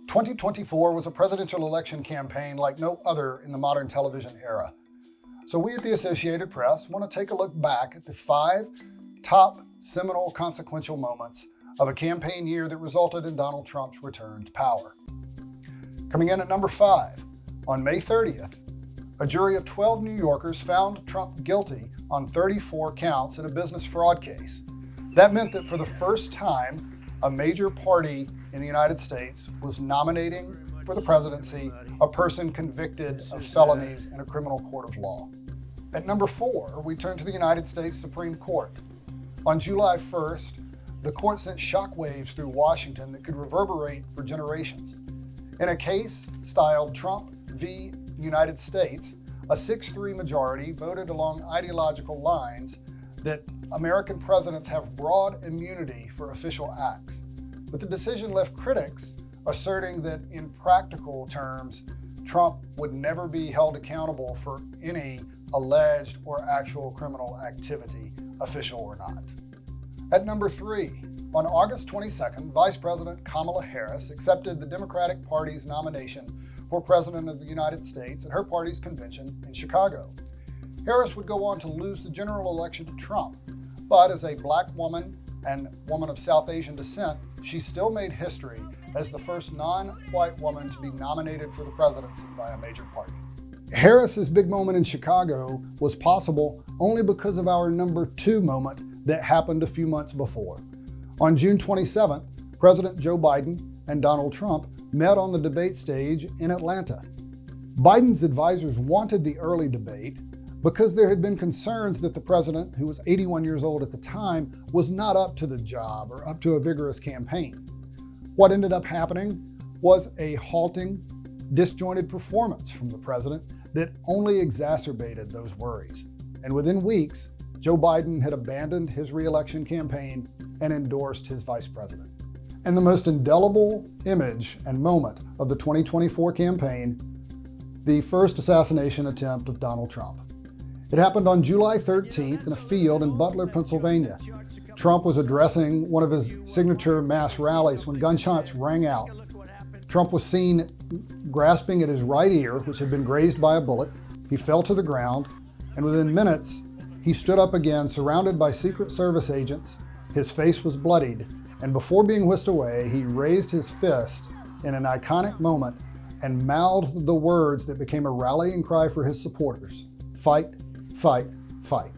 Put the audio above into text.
2024 was a presidential election campaign like no other in the modern television era. So we at the Associated Press want to take a look back at the 5 top seminal consequential moments of a campaign year that resulted in Donald Trump's return to power. Coming in at number 5, on May 30th, a jury of 12 New Yorkers found Trump guilty on 34 counts in a business fraud case. That meant that for the first time, a major party in the United States was nominating for the presidency a person convicted of felonies in a criminal court of law. At number 4, we turn to the United States Supreme Court. On July 1st, the court sent shockwaves through Washington that could reverberate for generations. In a case styled Trump v. United States, a 6-3 majority voted along ideological lines that American presidents have broad immunity for official acts. But the decision left critics asserting that in practical terms, Trump would never be held accountable for any alleged or actual criminal activity, official or not. At number 3, on August 22nd, Vice President Kamala Harris accepted the Democratic Party's nomination for President of the United States at her party's convention in Chicago. Harris would go on to lose the general election to Trump, but as a Black woman and woman of South Asian descent, she still made history as the first non-white woman to be nominated for the presidency by a major party. Harris's big moment in Chicago was possible only because of our number 2 moment that happened a few months before. On June 27th, President Joe Biden and Donald Trump met on the debate stage in Atlanta. Biden's advisors wanted the early debate because there had been concerns that the president, who was 81 years old at the time, was not up to the job or up to a vigorous campaign. What ended up happening was a halting, disjointed performance from the president that only exacerbated those worries. And within weeks, Joe Biden had abandoned his re-election campaign and endorsed his vice president. And the most indelible image and moment of the 2024 campaign, the first assassination attempt of Donald Trump. It happened on July 13th in a field in Butler, Pennsylvania. Trump was addressing one of his signature mass rallies when gunshots rang out. Trump was seen grasping at his right ear, which had been grazed by a bullet. He fell to the ground, and within minutes, he stood up again, surrounded by Secret Service agents. His face was bloodied, and before being whisked away, he raised his fist in an iconic moment and mouthed the words that became a rallying cry for his supporters: fight, fight, fight.